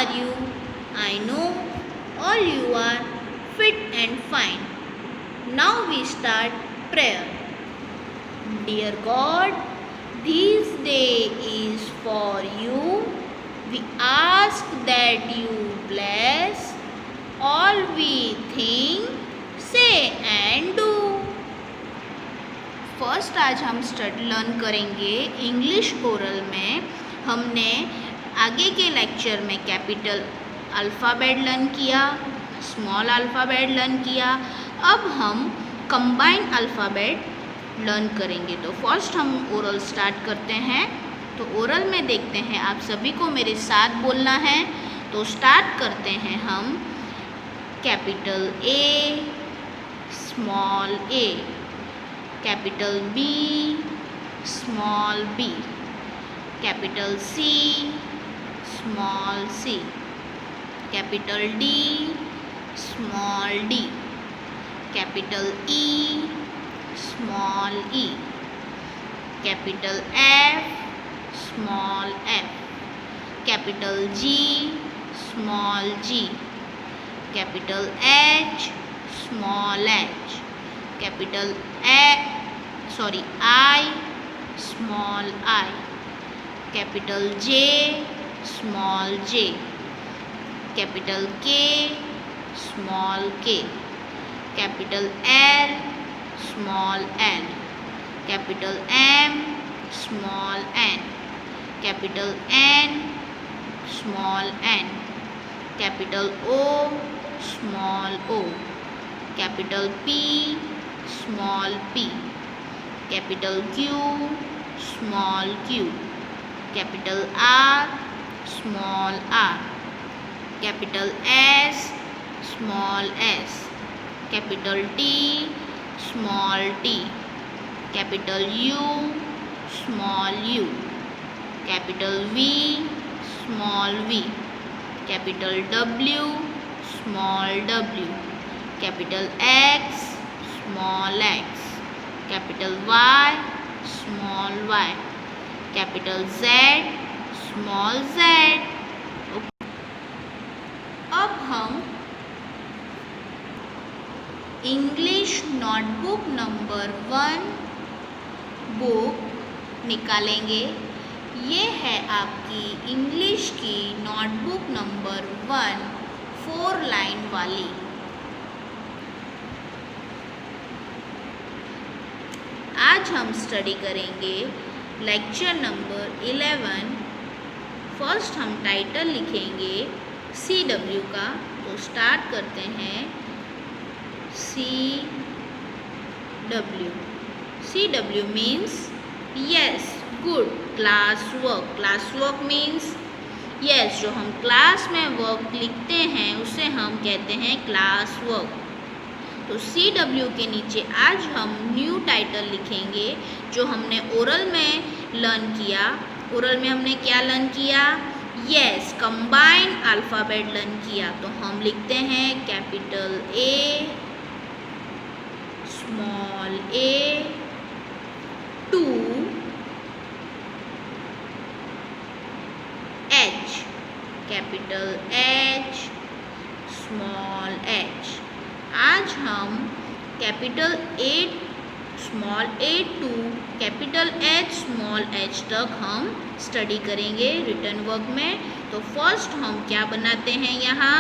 are you? I know all you are fit and fine. Now we start prayer. Dear God, this day is for you. We ask that you bless all we think, say and do. First आज हम learn करेंगे English oral में। हमने आगे के lecture में capital alphabet learn किया, small alphabet learn किया। अब हम कंबाइन अल्फ़ाबेट लर्न करेंगे। तो फर्स्ट हम ओरल स्टार्ट करते हैं। तो ओरल में देखते हैं, आप सभी को मेरे साथ बोलना है। तो स्टार्ट करते हैं हम। Capital A, small A, capital B, small B, capital C, small C, capital D, small D, capital E, small E, capital F, small F, capital G, small G, capital H, small H, capital I, small I, capital J, small J, capital K, small K, capital L, small L, capital M, small N, capital N, small N, capital O, small O, capital P, small p, capital Q, small q, capital R, small r, capital S, small s, capital T, small t, capital U, small u, capital V, small v, capital W, small w, capital X, small x, capital Y, small y, capital Z, small z। अब हम English notebook number 1 book निकालेंगे। ये है आपकी English की notebook number 1, 4 line वाली। आज हम स्टडी करेंगे लेक्चर नंबर 11। फर्स्ट हम टाइटल लिखेंगे CW का। तो स्टार्ट करते हैं CW means yes, good, class work. Class work means yes, जो हम क्लास में वर्क लिखते हैं उसे हम कहते हैं क्लास वर्क। तो CW के नीचे आज हम न्यू टाइटल लिखेंगे जो हमने ओरल में लर्न किया। ओरल में हमने क्या लर्न किया? यस, कंबाइन अल्फ़ाबेट लर्न किया। तो हम लिखते हैं capital A, small a, 2 H, capital H, small h। आज हम capital A, small a to capital H, small h तक हम स्टडी करेंगे रिटन वर्क में। तो फर्स्ट हम क्या बनाते हैं यहाँ?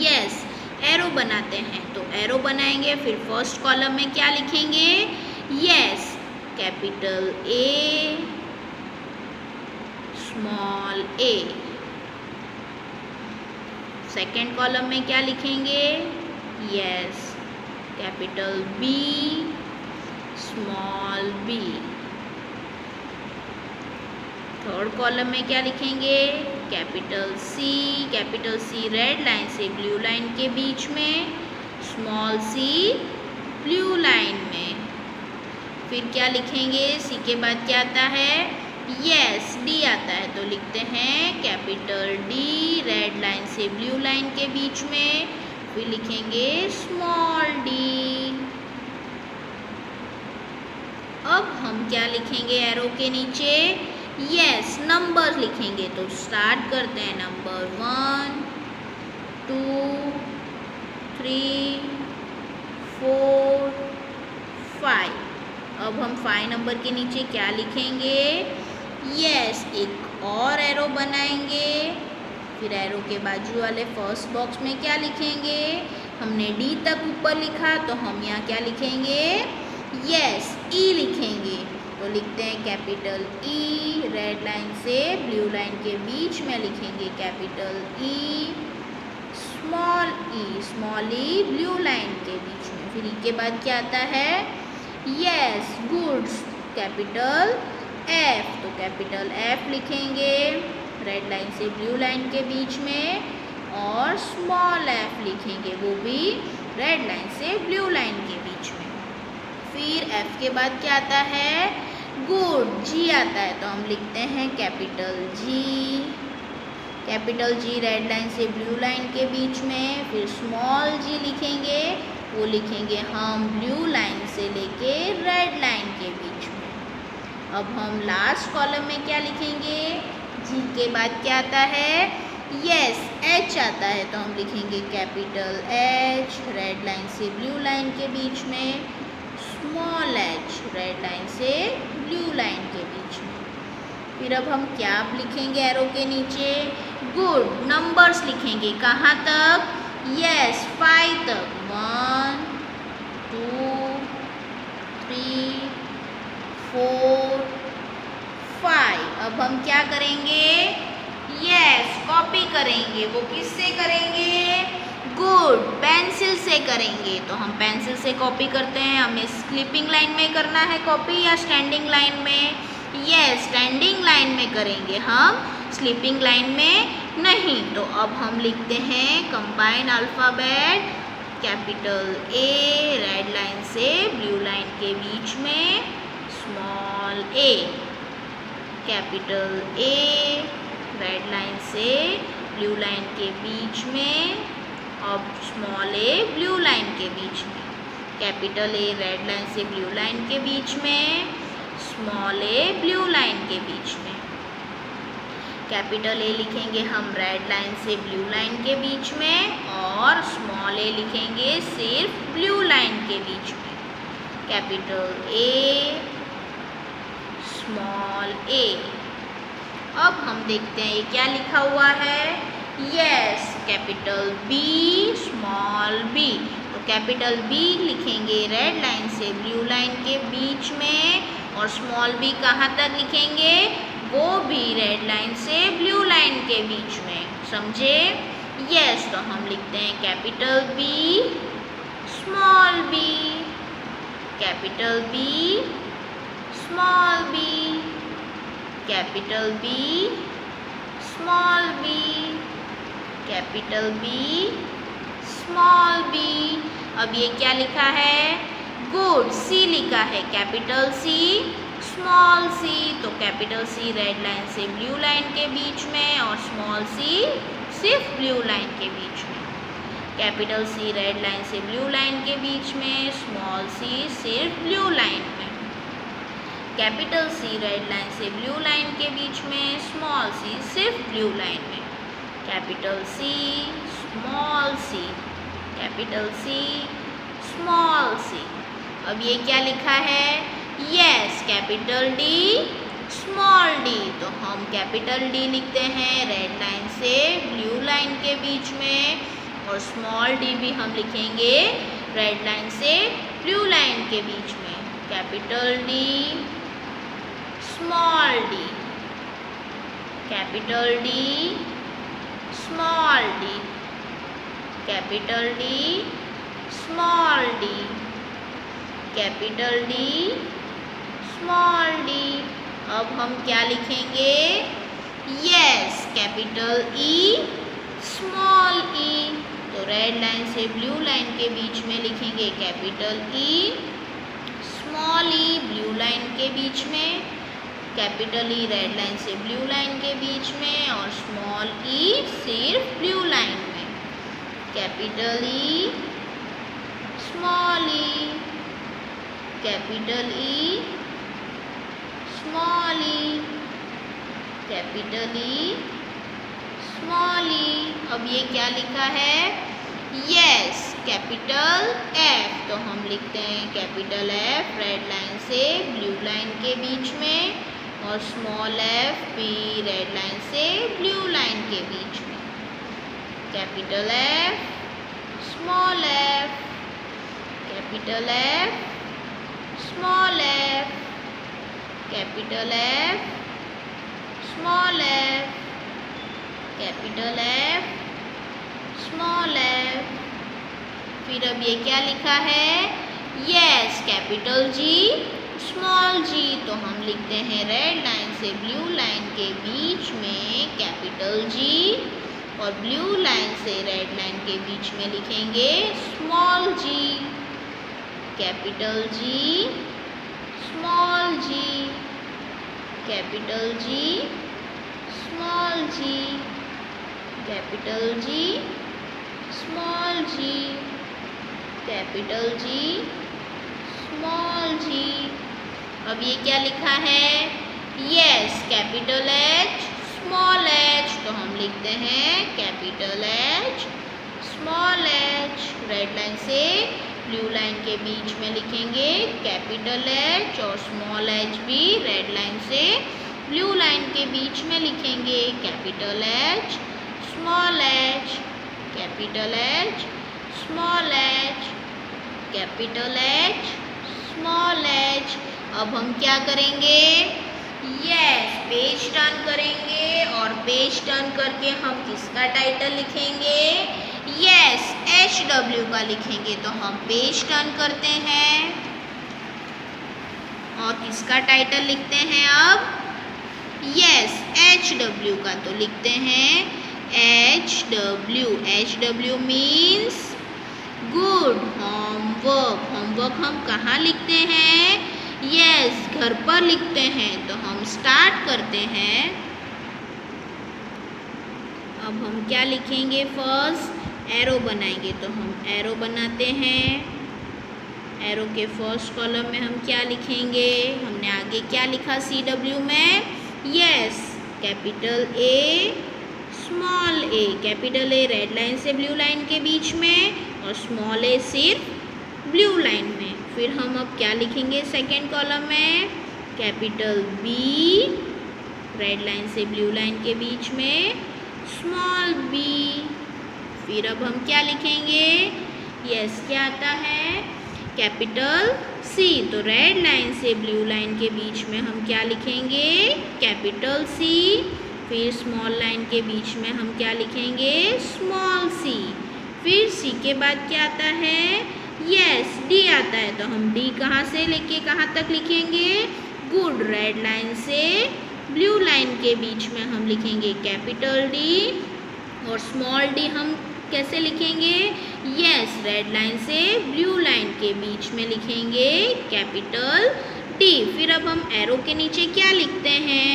यस, एरो बनाते हैं। तो एरो बनाएंगे, फिर फर्स्ट कॉलम में क्या लिखेंगे? Yes, capital A, small a। Second column में क्या लिखेंगे? Yes, capital B, small b। Third column में क्या लिखेंगे? कैपिटल C रेड लाइन से ब्लू लाइन के बीच में, स्मॉल c ब्लू लाइन में। फिर क्या लिखेंगे? C के बाद क्या आता है? यस, D आता है। तो लिखते हैं कैपिटल D रेड लाइन से ब्लू लाइन के बीच में, फिर लिखेंगे स्मॉल d। अब हम क्या लिखेंगे एरो के नीचे? यस, नंबर लिखेंगे। तो स्टार्ट करते हैं। नंबर 1 2 3 4 5। अब हम 5 नंबर के नीचे क्या लिखेंगे? यस, एक और एरो बनाएंगे। फिर एरो के बाजू वाले फर्स्ट बॉक्स में क्या लिखेंगे? हमने डी तक ऊपर लिखा, तो हम यहाँ क्या लिखेंगे? यस, ई लिखेंगे। तो लिखते हैं कैपिटल ई, रेड लाइन से ब्लू लाइन के बीच में लिखेंगे कैपिटल ई, स्मॉल ई ब्लू लाइन के बीच में। फिर ई के बाद क्या आता है? Yes, goods, capital F. तो कैपिटल एफ लिखेंगे रेड लाइन से ब्लू लाइन के बीच में, और स्मॉल एफ लिखेंगे वो भी रेड लाइन से ब्लू लाइन के बीच में। फिर एफ के बाद क्या आता है? गुड, जी आता है। तो हम लिखते हैं कैपिटल जी रेड लाइन से ब्लू लाइन के बीच में। फिर स्मॉल जी लिखेंगे, वो लिखेंगे हम ब्लू लाइन से लेके रेड लाइन के बीच में। अब हम लास्ट कॉलम में क्या लिखेंगे? जी के बाद क्या आता है? यस, एच आता है। तो हम लिखेंगे कैपिटल एच रेड लाइन से ब्लू लाइन के बीच में, स्मॉल एच रेड लाइन से ब्लू लाइन के बीच में। फिर अब हम क्या लिखेंगे एरो के नीचे? गुड, नंबर्स लिखेंगे। कहाँ तक? यस, 5 तक। 1 2 3 4 5। अब हम क्या करेंगे? यस, कॉपी करेंगे। वो किससे करेंगे? गुड, पेंसिल से करेंगे। तो हम पेंसिल से कॉपी करते हैं। हमें स्लीपिंग लाइन में करना है कॉपी या स्टैंडिंग लाइन में? यस, स्टैंडिंग लाइन में करेंगे हम, स्लीपिंग लाइन में नहीं। तो अब हम लिखते हैं combine alphabet, capital A red line से ब्लू लाइन के बीच में, small A, capital A red line से ब्लू लाइन के बीच में, और स्मॉल ए ब्लू लाइन के बीच में, कैपिटल ए रेड लाइन से ब्लू लाइन के बीच में, स्मॉल ए ब्लू लाइन के बीच में। कैपिटल ए लिखेंगे हम रेड लाइन से ब्लू लाइन के बीच में, और स्मॉल ए लिखेंगे सिर्फ ब्लू लाइन के बीच में। Capital A, small A. अब हम देखते हैं ये क्या लिखा हुआ है। Yes, capital B, small B. तो कैपिटल बी लिखेंगे रेड लाइन से ब्लू लाइन के बीच में, और स्मॉल बी कहाँ तक लिखेंगे? वो भी रेड लाइन से ब्लू लाइन के बीच में। समझे? यस, तो हम लिखते हैं capital B, small B, capital B, small B, capital B, small B, capital B, small B. अब ये क्या लिखा है? गुड, सी लिखा है, कैपिटल सी, स्मॉल सी। तो कैपिटल सी रेड लाइन से ब्लू लाइन के बीच में, और स्मॉल सी सिर्फ ब्लू लाइन के बीच में। कैपिटल सी रेड लाइन से ब्लू लाइन के बीच में, स्मॉल सी सिर्फ ब्लू लाइन में। कैपिटल सी रेड लाइन से ब्लू लाइन के बीच में, स्मॉल सी सिर्फ ब्लू लाइन में। Capital C, small C, capital C, small सी। अब ये क्या लिखा है? Yes, capital D, small D. तो हम कैपिटल डी लिखते हैं रेड लाइन से ब्लू लाइन के बीच में, और स्मॉल डी भी हम लिखेंगे रेड लाइन से ब्लू लाइन के बीच में। Capital D, small D, capital D, small D, capital D, small D, capital D, small D. अब हम क्या लिखेंगे? यस, कैपिटल ई, स्मॉल ई। तो रेड लाइन से ब्लू लाइन के बीच में लिखेंगे कैपिटल ई, स्मॉल ई ब्लू लाइन के बीच में, कैपिटल ई रेड लाइन से ब्लू लाइन के बीच में, और स्मॉल ई सिर्फ ब्लू लाइन में। Capital E, small E, capital E, small E, capital E, small ई। अब ये क्या लिखा है? Yes, capital F. तो हम लिखते हैं कैपिटल एफ रेड लाइन से ब्लू लाइन के बीच में, और स्मॉल एफ भी रेड लाइन से ब्लू लाइन के बीच में। Capital F, small F, capital F, small F, capital F, small F, capital F, small F. फिर अब ये क्या लिखा है? यस, कैपिटल जी, स्मॉल जी। तो हम लिखते हैं रेड लाइन से ब्लू लाइन के बीच में कैपिटल जी, और ब्लू लाइन से रेड लाइन के बीच में लिखेंगे small G. Capital G, small G, capital G, small G, capital G, small G, capital G, small जी। अब ये क्या लिखा है? Yes, capital H, small H. तो हम लिखते हैं capital H, small H. Red line से ब्लू लाइन के बीच में लिखेंगे कैपिटल एच, और स्मॉल एच भी रेड लाइन से ब्लू लाइन के बीच में लिखेंगे capital H, small H, capital H, small H, capital H, small H. अब हम क्या करेंगे? यस, पेज टर्न करेंगे, और पेज टर्न करके हम किसका टाइटल लिखेंगे? यस, HW का लिखेंगे। तो हम पेज टर्न करते हैं और किसका टाइटल लिखते हैं अब? यस, HW का। तो लिखते हैं HW। HW means good homework. Homework हम कहाँ लिखते हैं? यस, घर पर लिखते हैं। तो हम स्टार्ट करते हैं। अब हम क्या लिखेंगे? फर्स्ट एरो बनाएंगे। तो हम एरो बनाते हैं। एरो के फर्स्ट कॉलम में हम क्या लिखेंगे? हमने आगे क्या लिखा CW में? Yes, capital A, small a। Capital A red line से ब्लू लाइन के बीच में, और स्मॉल a सिर्फ ब्लू लाइन में। फिर हम अब क्या लिखेंगे सेकेंड कॉलम में? कैपिटल B रेड लाइन से ब्लू लाइन के बीच में, स्मॉल b। फिर अब हम क्या लिखेंगे? यस, क्या आता है? Capital C। तो रेड लाइन से ब्लू लाइन के बीच में हम क्या लिखेंगे? Capital C। फिर स्मॉल लाइन के बीच में हम क्या लिखेंगे? Small c। फिर C के बाद क्या आता है? यस, D आता है। तो हम D कहाँ से लेके कहाँ तक लिखेंगे? गुड, रेड लाइन से ब्लू लाइन के बीच में हम लिखेंगे कैपिटल D, और स्मॉल d हम कैसे लिखेंगे? यस, रेड लाइन से ब्लू लाइन के बीच में लिखेंगे कैपिटल D। फिर अब हम एरो के नीचे क्या लिखते हैं?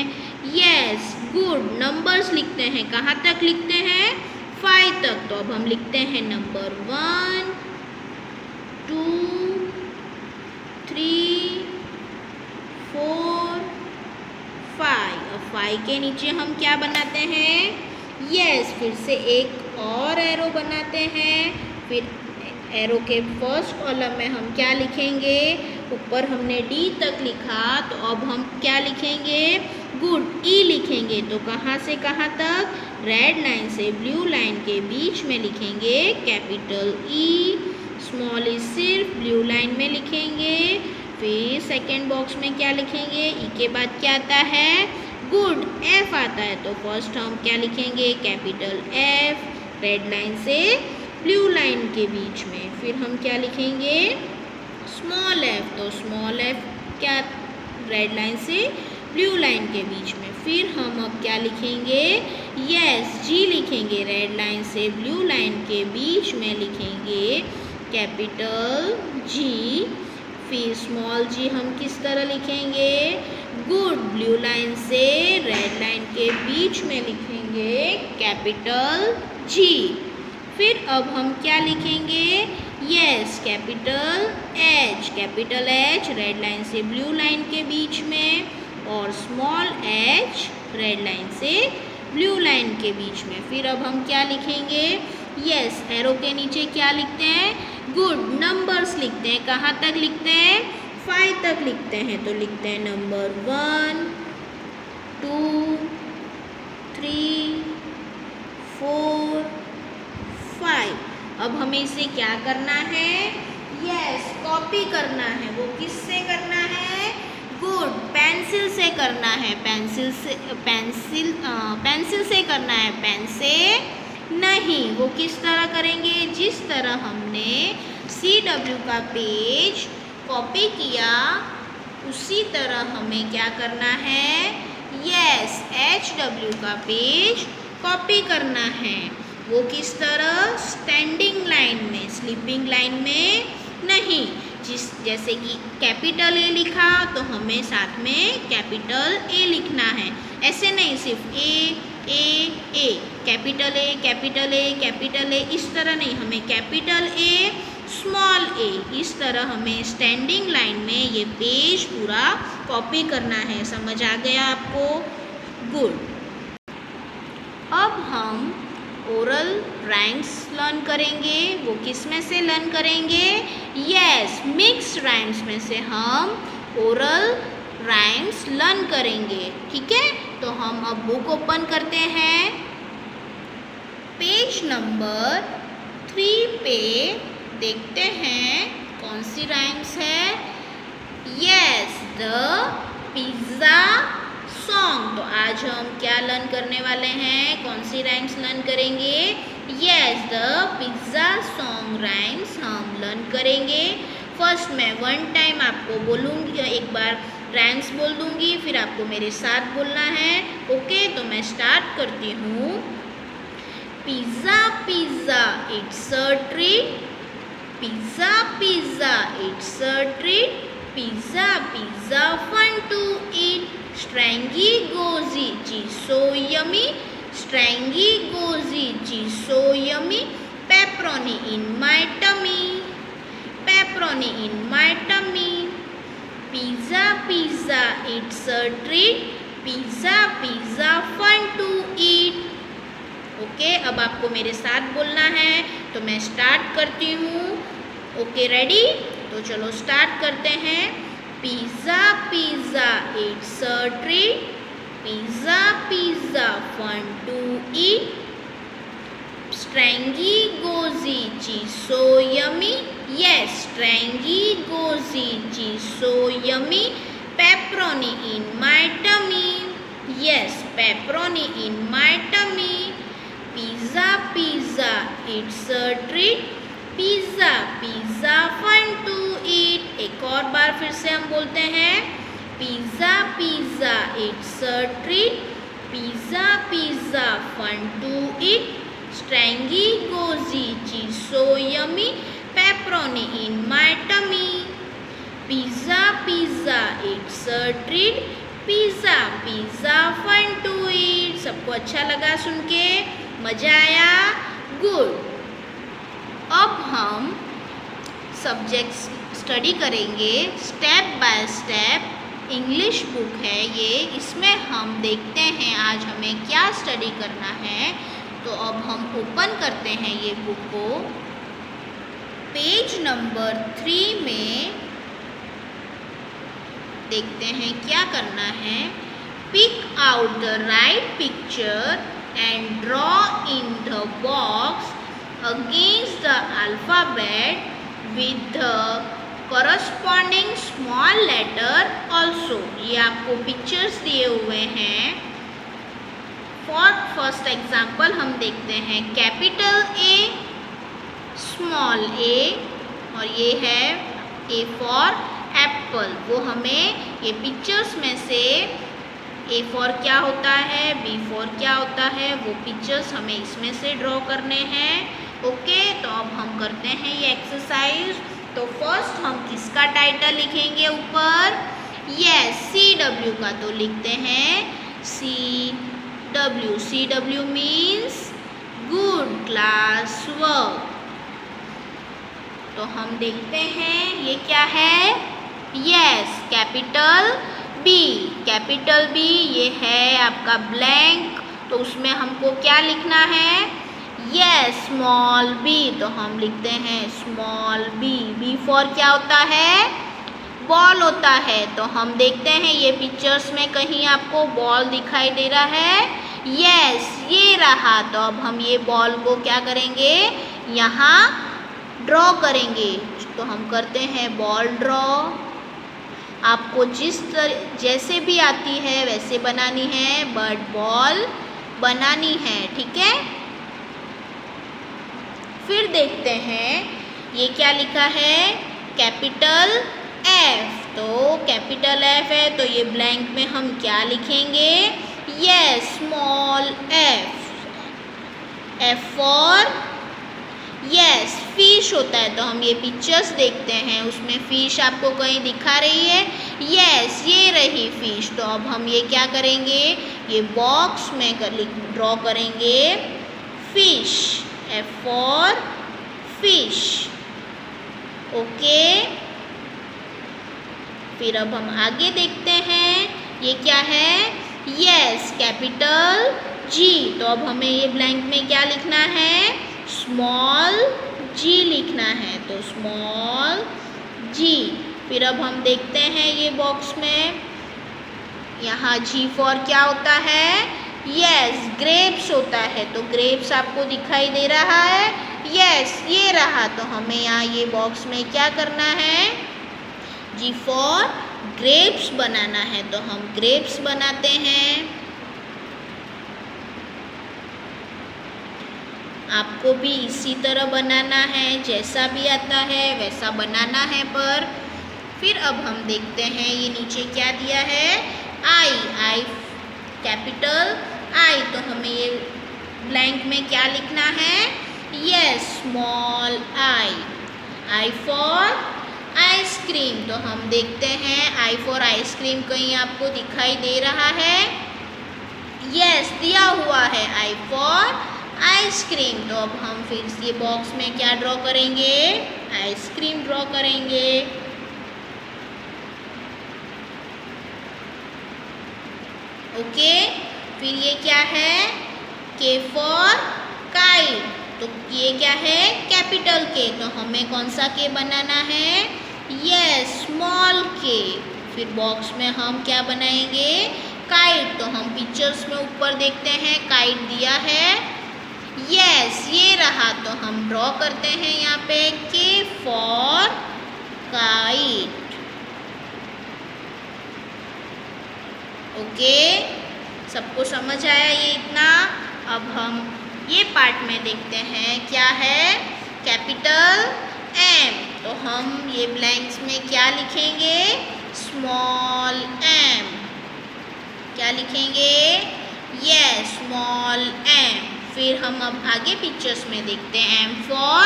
यस, गुड, नंबर्स लिखते हैं। कहाँ तक लिखते हैं? 5 तक। तो अब हम लिखते हैं नंबर 1, 2, 3, 4, 5। अब 5 के नीचे हम क्या बनाते हैं? यस, फिर से एक और एरो बनाते हैं। फिर एरो के फर्स्ट कॉलम में हम क्या लिखेंगे? ऊपर हमने D तक लिखा, तो अब हम क्या लिखेंगे? गुड, E लिखेंगे। तो कहाँ से कहाँ तक? रेड लाइन से ब्लू लाइन के बीच में लिखेंगे कैपिटल E। स्मॉल ई सिर्फ ब्लू लाइन में लिखेंगे। फिर सेकेंड बॉक्स में क्या लिखेंगे? E के बाद क्या आता है? गुड, F आता है। तो फर्स्ट हम क्या लिखेंगे? कैपिटल F रेड लाइन से ब्लू लाइन के बीच में। फिर हम क्या लिखेंगे? Small f। तो स्मॉल f क्या? रेड लाइन से ब्लू लाइन के बीच में। फिर हम अब क्या लिखेंगे? यस, G लिखेंगे। रेड लाइन से ब्लू लाइन के बीच में लिखेंगे कैपिटल G। फिर स्मॉल g हम किस तरह लिखेंगे? गुड, ब्लू लाइन से रेड लाइन के बीच में लिखेंगे कैपिटल G। फिर अब हम क्या लिखेंगे? Yes, capital H। Capital H red line से ब्लू लाइन के बीच में, और स्मॉल h रेड लाइन से ब्लू लाइन के बीच में। फिर अब हम क्या लिखेंगे? यस, एरो के नीचे क्या लिखते हैं? गुड, नंबर्स लिखते हैं। कहाँ तक लिखते हैं? 5 तक लिखते हैं। तो लिखते हैं नंबर 1 2 3 4 5। अब हमें इसे क्या करना है? यस, कॉपी करना है। वो किससे करना है? गुड, पेंसिल से करना है। पेंसिल से करना है, पेन से नहीं। वो किस तरह करेंगे? जिस तरह हमने CW का पेज कॉपी किया उसी तरह हमें क्या करना है? यस, HW का पेज कॉपी करना है। वो किस तरह? स्टैंडिंग लाइन में, स्लीपिंग लाइन में नहीं। जैसे कि कैपिटल A लिखा तो हमें साथ में कैपिटल A लिखना है। ऐसे नहीं सिर्फ A, capital A, capital A, capital A, इस तरह नहीं। हमें कैपिटल A, स्मॉल a, इस तरह हमें स्टैंडिंग लाइन में ये पेज पूरा कॉपी करना है। समझ आ गया आपको? गुड। अब हम ओरल राइम्स लर्न करेंगे। वो किस में से लर्न करेंगे? यस, मिक्स राइम्स में से हम ओरल राइम्स लर्न करेंगे। ठीक है, तो हम अब बुक ओपन करते हैं। पेज नंबर 3 पे देखते हैं कौन सी राइम्स है। Yes, the pizza song. तो आज हम क्या लर्न करने वाले हैं? कौन सी राइम्स लर्न करेंगे? Yes, the pizza song rhymes हम लर्न करेंगे। फर्स्ट मैं 1 टाइम आपको बोलूँगी, एक बार राइम्स बोल दूँगी, फिर आपको मेरे साथ बोलना है। ओके, तो मैं स्टार्ट करती हूँ। Pizza pizza it's a treat, pizza pizza it's a treat, pizza pizza fun to eat, Strangy gozy cheese so yummy, Strangy gozy cheese so yummy, pepperoni in my tummy, pepperoni in my tummy, pizza pizza it's a treat, pizza pizza fun to eat। Okay, अब आपको मेरे साथ बोलना है, तो मैं start करती हूँ। Okay, ready? तो चलो स्टार्ट करते हैं। Pizza pizza it's a treat, pizza pizza fun to eat, stringy gooey cheese so yummy, yes stringy gooey cheese so yummy, pepperoni in my tummy, yes pepperoni in my tummy, pizza pizza it's a treat, pizza pizza fun to eat. एक और बार फिर से हम बोलते हैं। Pizza pizza it's a treat, pizza pizza fun to eat, stringy gooey cheese so yummy, pepperoni in my tummy, pizza pizza it's a treat, pizza pizza fun to eat. सबको अच्छा लगा सुन के? मज़ा आया? गुड। अब हम सब्जेक्ट स्टडी करेंगे step by step. English book है ये, इसमें हम देखते हैं आज हमें क्या स्टडी करना है। तो अब हम ओपन करते हैं ये बुक को। पेज नंबर 3 में देखते हैं क्या करना है। Pick out the right picture and draw in the box against the alphabet with the corresponding small letter also। ये आपको पिक्चर्स दिए हुए हैं। फॉर फर्स्ट एग्जाम्पल हम देखते हैं कैपिटल A, स्मॉल a, और ये है A फॉर एप्पल। वो हमें ये पिक्चर्स में से A फॉर क्या होता है, B फॉर क्या होता है, वो पिक्चर्स हमें इसमें से ड्रॉ करने हैं। ओके, तो अब हम करते हैं ये एक्सरसाइज। तो फर्स्ट हम किसका टाइटल लिखेंगे ऊपर? यस, CW का। तो लिखते हैं CW। CW means good class work. तो हम देखते हैं ये क्या है। Yes, capital B, capital B ये है आपका ब्लैंक, तो उसमें हमको क्या लिखना है? यस, स्मॉल बी, तो हम लिखते हैं स्मॉल बी। बी फॉर क्या होता है? बॉल होता है। तो हम देखते हैं ये पिक्चर्स में कहीं आपको बॉल दिखाई दे रहा है? यस, ये रहा। तो अब हम ये बॉल को क्या करेंगे? यहाँ ड्रॉ करेंगे। तो हम करते हैं बॉल ड्रॉ। आपको जैसे भी आती है वैसे बनानी है, बट बॉल बनानी है, ठीक है। फिर देखते हैं ये क्या लिखा है? Capital F. तो कैपिटल एफ है तो ये ब्लैंक में हम क्या लिखेंगे? Yes, small F. F for yes, fish होता है। तो हम ये पिक्चर्स देखते हैं, उसमें फिश आपको कहीं दिखा रही है? यस, ये रही फिश। तो अब हम ये क्या करेंगे? ये बॉक्स में ड्रॉ करेंगे fish. F for fish, okay. फिर अब हम आगे देखते हैं ये क्या है? Yes, capital G. तो अब हमें ये ब्लैंक में क्या लिखना है? स्मॉल जी लिखना है। तो स्मॉल जी। फिर अब हम देखते हैं ये बॉक्स में, यहाँ जी फॉर क्या होता है? यस, ग्रेप्स होता है। तो ग्रेप्स आपको दिखाई दे रहा है? यस, ये रहा। तो हमें यहाँ ये बॉक्स में क्या करना है? जी फॉर ग्रेप्स बनाना है। तो हम ग्रेप्स बनाते हैं। आपको भी इसी तरह बनाना है, जैसा भी आता है वैसा बनाना है। पर फिर अब हम देखते हैं ये नीचे क्या दिया है? आई। I capital I. तो हमें ये ब्लैंक में क्या लिखना है? Yes, small I. I for ice cream. तो हम देखते हैं आई फॉर आइसक्रीम कहीं आपको दिखाई दे रहा है? यस, दिया हुआ है आई फॉर आइसक्रीम। तो अब हम फिर ये बॉक्स में क्या ड्रॉ करेंगे? आइसक्रीम ड्रॉ करेंगे। ओके। फिर ये क्या है? के फॉर काइट। तो ये क्या है? कैपिटल के। तो हमें कौन सा के बनाना है? यस, स्मॉल के। फिर बॉक्स में हम क्या बनाएंगे? काइट। तो हम पिक्चर्स में ऊपर देखते हैं काइट दिया है? यस, ये रहा। तो हम ड्रॉ करते हैं यहाँ पे के फॉर काइट, ओके। सबको समझ आया ये इतना? अब हम ये पार्ट में देखते हैं क्या है? Capital M. तो हम ये ब्लैंक्स में क्या लिखेंगे? Small M. क्या लिखेंगे? Yes, small M. फिर हम अब आगे पिक्चर्स में देखते हैं एम फॉर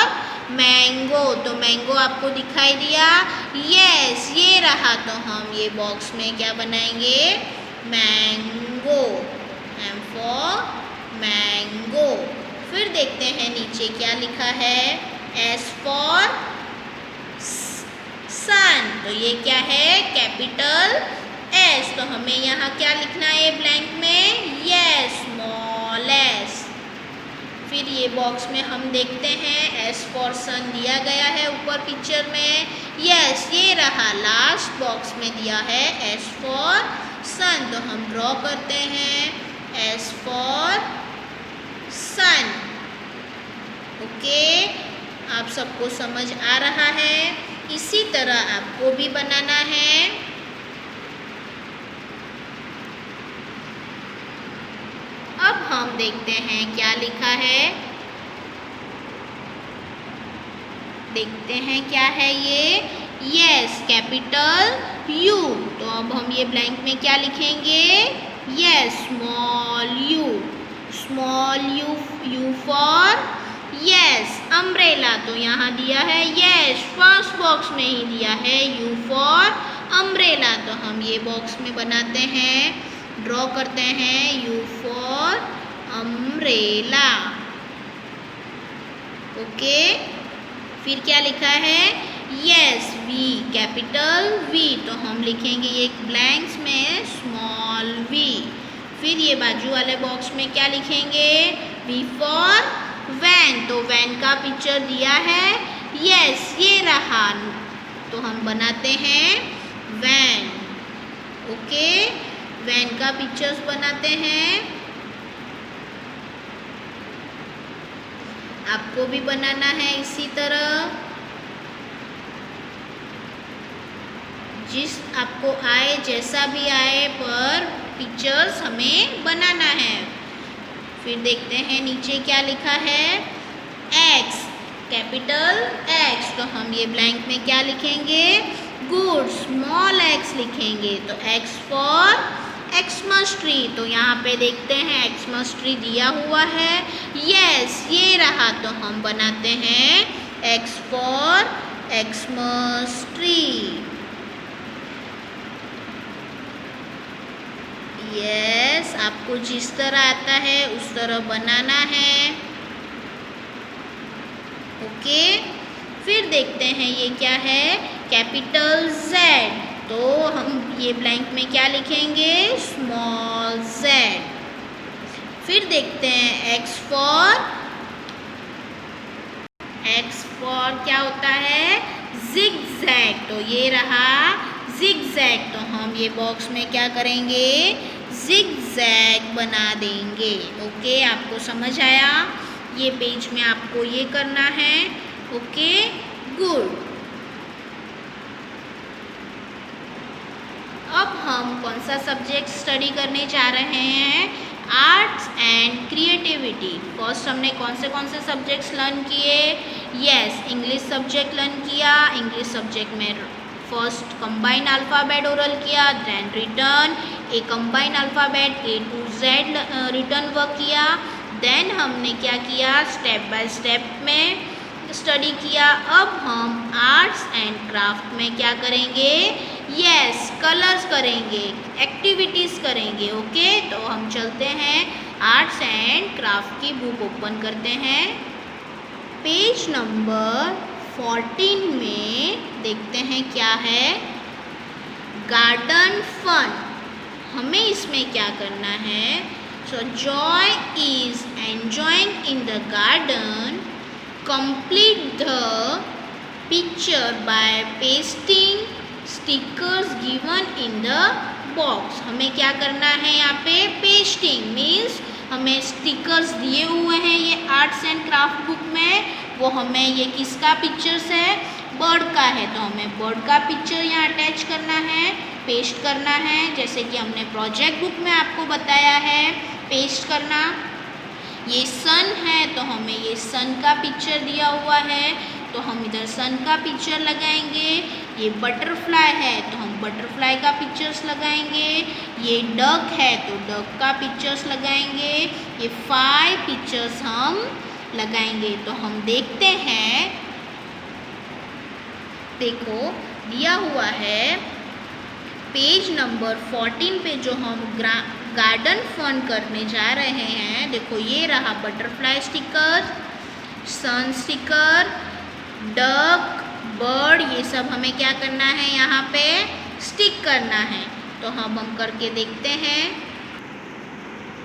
मैंगो। तो मैंगो आपको दिखाई दिया? यस, ये रहा। तो हम ये बॉक्स में क्या बनाएंगे? मैंगो। M for mango. फिर देखते हैं नीचे क्या लिखा है? S for sun. तो ये क्या है? Capital S. तो हमें यहाँ क्या लिखना है ब्लैंक में? Yes, small S. फिर ये बॉक्स में हम देखते हैं एस फॉर सन दिया गया है ऊपर पिक्चर में। यस, ये रहा। लास्ट बॉक्स में दिया है एस फॉर सन। तो हम ड्रॉ करते हैं एस फॉर सन, ओके। आप सबको समझ आ रहा है? इसी तरह आपको भी बनाना है। अब हम देखते हैं क्या लिखा है? देखते हैं क्या है ये? Yes, capital you. तो अब हम ये ब्लैंक में क्या लिखेंगे? Yes, small you. Small you. You for yes, umbrella. तो यहाँ दिया है यस, फर्स्ट बॉक्स में ही दिया है यू फॉर अम्ब्रेला। तो हम ये बॉक्स में बनाते हैं, ड्रॉ करते हैं यू फॉर अम्ब्रेला, ओके। फिर क्या लिखा है? यस, वी, कैपिटल वी, तो हम लिखेंगे ये ब्लैंक्स में स्मॉल वी। फिर ये बाजू वाले बॉक्स में क्या लिखेंगे? वी फॉर वैन, तो वैन का पिक्चर दिया है, यस ये रहा, तो हम बनाते हैं वैन। ओके, वैन का पिक्चर्स बनाते हैं। आपको भी बनाना है इसी तरह, जिस आपको आए, जैसा भी आए, पर पिक्चर्स हमें बनाना है। फिर देखते हैं नीचे क्या लिखा है, एक्स, कैपिटल एक्स, तो हम ये ब्लैंक में क्या लिखेंगे? गुड, स्मॉल एक्स लिखेंगे, तो एक्स फॉर एक्समस ट्री, तो यहाँ पे देखते हैं एक्समस ट्री दिया हुआ है, यस ये रहा, तो हम बनाते हैं x for Xmas tree. Yes, आपको जिस तरह आता है उस तरह बनाना है। ओके, फिर देखते हैं ये क्या है, कैपिटल जेड, तो हम ये ब्लैंक में क्या लिखेंगे? Small Z. फिर देखते हैं एक्स फॉर क्या होता है? जिगजैग, तो ये रहा जिगजैग, तो हम ये बॉक्स में क्या करेंगे? जिगजैग बना देंगे। ओके, आपको समझ आया? ये पेज में आपको ये करना है। Okay, good. अब हम कौन सा सब्जेक्ट स्टडी करने जा रहे हैं? Arts and creativity. फर्स्ट हमने कौन से सब्जेक्ट्स लर्न किए? यस, इंग्लिश सब्जेक्ट लर्न किया। इंग्लिश सब्जेक्ट में फर्स्ट कंबाइन अल्फ़ाबेट ओरल किया, then written A combine alphabet A to Z written work किया। देन हमने क्या किया? स्टेप बाय स्टेप में स्टडी किया। अब हम आर्ट्स एंड क्राफ्ट में क्या करेंगे? यस, कलर्स करेंगे, एक्टिविटीज़ करेंगे। ओके, तो हम चलते हैं आर्ट्स एंड क्राफ्ट की बुक ओपन करते हैं। पेज नंबर 14 में देखते हैं क्या है, गार्डन फन। हमें इसमें क्या करना है? So Joy is enjoying in the garden, complete the picture by pasting stickers given in the box। हमें क्या करना है यहाँ पे? पेस्टिंग मीन्स हमें स्टिकर्स दिए हुए हैं ये आर्ट्स एंड क्राफ्ट बुक में, वो हमें ये किसका पिक्चर्स है? बर्ड का है, तो हमें बर्ड का पिक्चर यहाँ अटैच करना है, पेस्ट करना है, जैसे कि हमने प्रोजेक्ट बुक में आपको बताया है पेस्ट करना। ये सन है, तो हमें ये सन का पिक्चर दिया हुआ है, तो हम इधर सन का पिक्चर लगाएंगे। ये बटरफ्लाई है, तो हम बटरफ्लाई का पिक्चर्स लगाएंगे। ये डक है, तो डक का पिक्चर्स लगाएंगे। ये 5 पिक्चर्स हम लगाएंगे। तो हम देखते हैं, देखो दिया हुआ है पेज नंबर 14 पे जो हम गार्डन फन करने जा रहे हैं। देखो ये रहा बटरफ्लाई स्टिकर, सन स्टिकर, डक, बर्ड, ये सब हमें क्या करना है? यहाँ पे स्टिक करना है। तो हम करके देखते हैं।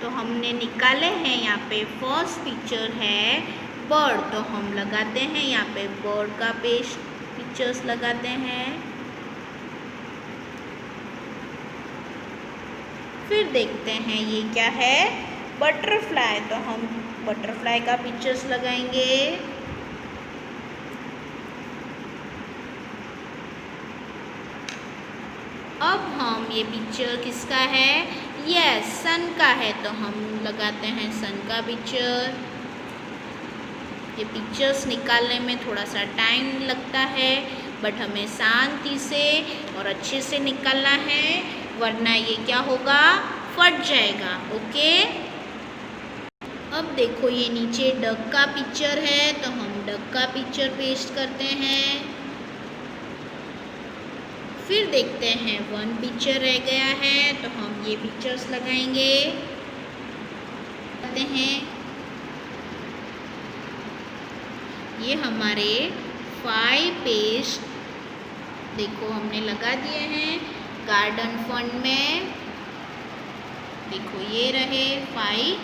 तो हमने निकाले हैं, यहाँ पे फर्स्ट पिक्चर है बर्ड, तो हम लगाते हैं यहाँ पे बर्ड का पिक्चर्स लगाते हैं। फिर देखते हैं ये क्या है? बटरफ्लाई, तो हम बटरफ्लाई का पिक्चर्स लगाएंगे। अब हम ये पिक्चर किसका है? यस, सन का है, तो हम लगाते हैं सन का पिक्चर। ये पिक्चर्स निकालने में थोड़ा सा टाइम लगता है, बट हमें शांति से और अच्छे से निकालना है, वरना ये क्या होगा? फट जाएगा। ओके, अब देखो ये नीचे डक का पिक्चर है, तो हम डक का पिक्चर पेस्ट करते हैं। फिर देखते हैं 1 पिक्चर रह गया है, तो हम ये पिक्चर्स लगाएंगे। करते हैं ये हमारे 5 पेस्ट देखो हमने लगा दिए हैं गार्डन फंड में। देखो ये रहे 5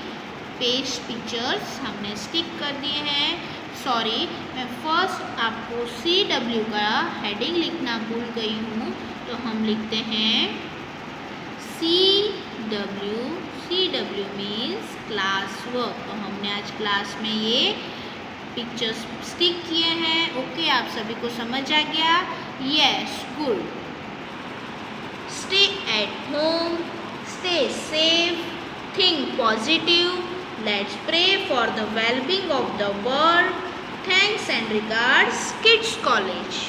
पेस्ट पिक्चर्स हमने स्टिक कर दिए हैं। सॉरी, मैं फर्स्ट आपको CW का हेडिंग लिखना भूल गई हूँ, तो हम लिखते हैं CW मीन्स क्लास वर्क। तो हमने आज क्लास में ये पिक्चर्स स्टिक किए हैं। ओके, आप सभी को समझ आ गया? Yes, good. Stay at home, stay safe, think positive, let's pray for the well-being of the world. Thanks and regards, Kids College.